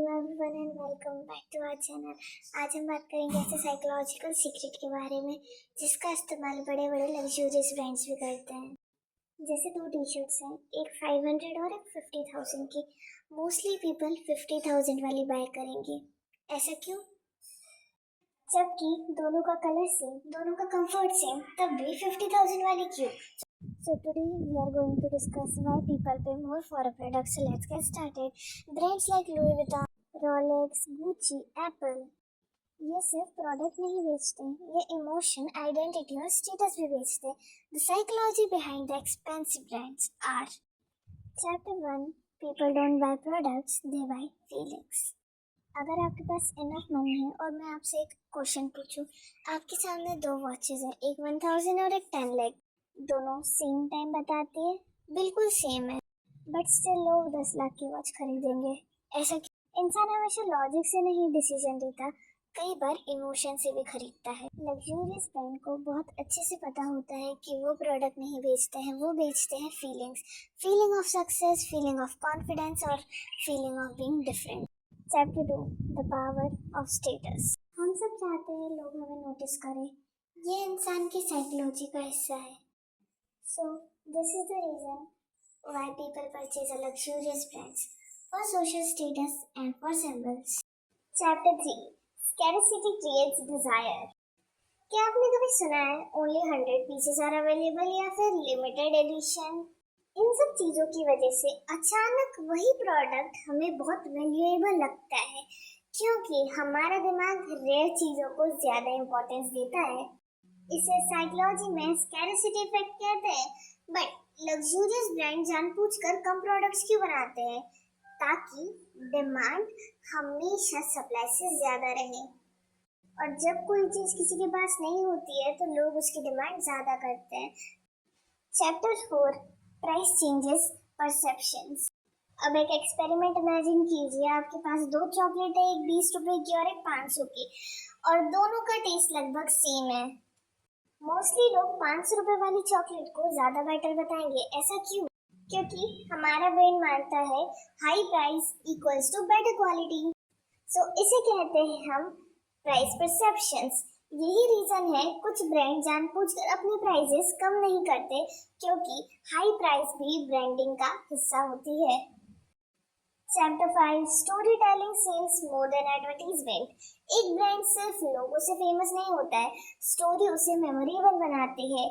Everyone and welcome back to our channel. आज हम बात करेंगे ऐसे साइकोलॉजिकल सीक्रेट के बारे में जिसका इस्तेमाल बड़े बड़े लग्जूरियस ब्रांड्स भी करते हैं। जैसे दो टी शर्ट्स हैं, एक 500 और एक 50,000 की। मोस्टली पीपल 50,000 वाली बाय करेंगे। ऐसा क्यों? जबकि दोनों का कलर सेम, दोनों का कंफर्ट सेम, तब भी 50,000 वाली क्यों? So today we are going to discuss why people pay more for a product. So let's get started. Brands like Louis Vuitton, Rolex, Gucci, Apple, ये सिर्फ प्रोडक्ट नहीं बेचते, ये इमोशन, आइडेंटिटी और स्टेटस भी बेचते। The psychology behind the expensive brands are Chapter 1. People don't buy products, they buy feelings. अगर आपके पास इनफ मनी है और मैं आपसे एक क्वेश्चन पूछूं, आपके सामने दो वॉचेस है, एक 1000 और एक 10 लाख, दोनों सेम टाइम बताती है, बिल्कुल सेम है, बट स्टिल लोग 10 लाख की वॉच खरीदेंगे। ऐसा क्यों? इंसान हमेशा लॉजिक से नहीं डिसीजन लेता, कई बार इमोशन से भी खरीदता है। लग्जूरियस ब्रांड को बहुत अच्छे से पता होता है कि वो प्रोडक्ट नहीं बेचते हैं, वो बेचते हैं feelings, feeling of success, feeling of confidence और feeling of being different. Chapter 2. The power of status. हम सब चाहते हैं लोग हमें नोटिस करें, ये इंसान की साइकोलॉजी का हिस्सा है। So this is the reason why people purchase a luxurious brands for social status and for symbols. Chapter 3. Scarcity creates desire. क्या आपने कभी सुना है ओनली 100 पीसेस आर अवेलेबल या फिर लिमिटेड एडिशन? इन सब चीजों की वजह से अचानक वही प्रोडक्ट हमें बहुत वैल्यूएबल लगता है, क्योंकि हमारा दिमाग रेयर चीजों को ज्यादा इंपॉर्टेंस देता है। इसे साइकोलॉजी में स्कैरसिटी इफेक्ट कहते हैं। बट लग्जूरियस ब्रांड जानबूझकर कम प्रोडक्ट्स क्यों बनाते हैं? ताकि डिमांड हमेशा सप्लाई से ज्यादा रहे, और जब कोई चीज किसी के पास नहीं होती है तो लोग उसकी डिमांड ज्यादा करते हैं। चैप्टर 4. Price changes perceptions. अब एक एक्सपेरिमेंट इमेजिन कीजिए, आपके पास दो चॉकलेट है, एक 20 रुपए की और एक 500 की, और दोनों का टेस्ट लगभग सेम है। मोस्टली लोग 500 रुपए वाली चॉकलेट को ज्यादा बेटर बताएंगे। ऐसा क्यों? क्योंकि हमारा ब्रेन मानता है high price equals to better quality. So इसे कहते हैं हम प्राइस परसेप्शंस। यही रीजन है कुछ ब्रांड जानबूझकर अपनी प्राइसेस कम नहीं करते, क्योंकि हाई प्राइस भी ब्रांडिंग का हिस्सा होती है। Chapter 5. Story telling sells more than advertisement. एक ब्रांड सिर्फ लोगों से फेमस नहीं होता है, स्टोरी उसे मेमोरेबल बनाती है।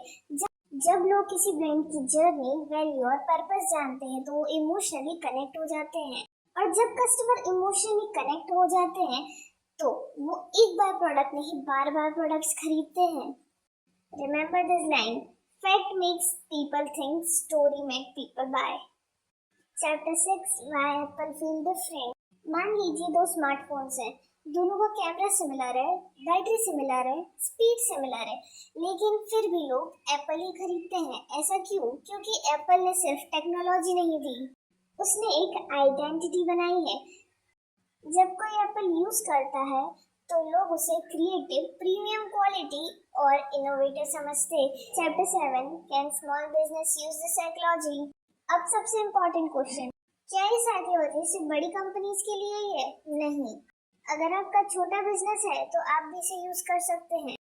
जब लोग किसी ब्रांड की जर्नी, वैल्यू और पर्पस जानते हैं तो वो इमोशनली कनेक्ट हो जाते हैं, और जब कस्टमर इमोशनली कनेक्ट हो जाते हैं तो वो एक बार प्रोडक्ट नहीं, बार बार प्रोडक्ट्स खरीदते हैं। Remember this line, fact makes people think, story make people buy. Chapter 6. Why Apple feel different. मान लीजिए दो स्मार्टफोन्स हैं, दोनों का कैमरा सिमिलर है, बैटरी सिमिलर है, स्पीड सिमिलर है, लेकिन फिर भी लोग एप्पल ही खरीदते हैं। ऐसा क्यों? क्योंकि एप्पल ने सिर्फ टेक्नोलॉजी नहीं दी, उसने एक आइडेंटिटी बनाई है। जब कोई एप्पल यूज करता है तो लोग उसे क्रिएटिव, प्रीमियम क्वालिटी और इनोवेटिव समझते। Chapter 7. Can small business use the psychology. अब सबसे इम्पोर्टेंट क्वेश्चन, क्या ये साइकोलॉजी सिर्फ बड़ी कंपनीज के लिए ही है? नहीं, अगर आपका छोटा बिजनेस है तो आप भी इसे यूज कर सकते हैं।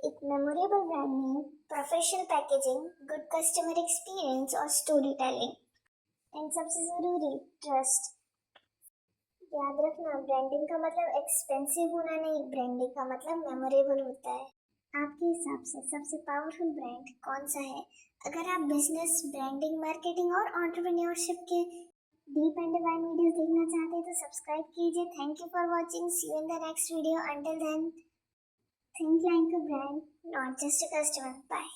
एक memorable brand name, professional packaging, good customer experience और स्टोरी टेलिंग, एंड सबसे जरूरी ट्रस्ट। याद रखना, ब्रांडिंग का मतलब एक्सपेंसिव होना नहीं, ब्रांडिंग का मतलब मेमोरेबल होता है। आपके हिसाब से सबसे पावरफुल ब्रांड कौन सा है? अगर आप बिजनेस, ब्रांडिंग, मार्केटिंग और एंटरप्रेन्योरशिप के डीप एंड डिवाइन वीडियोस देखना चाहते हैं तो सब्सक्राइब कीजिए। Thank you for watching, see you in the next video. Until then, think like a brand, not just a customer. Bye.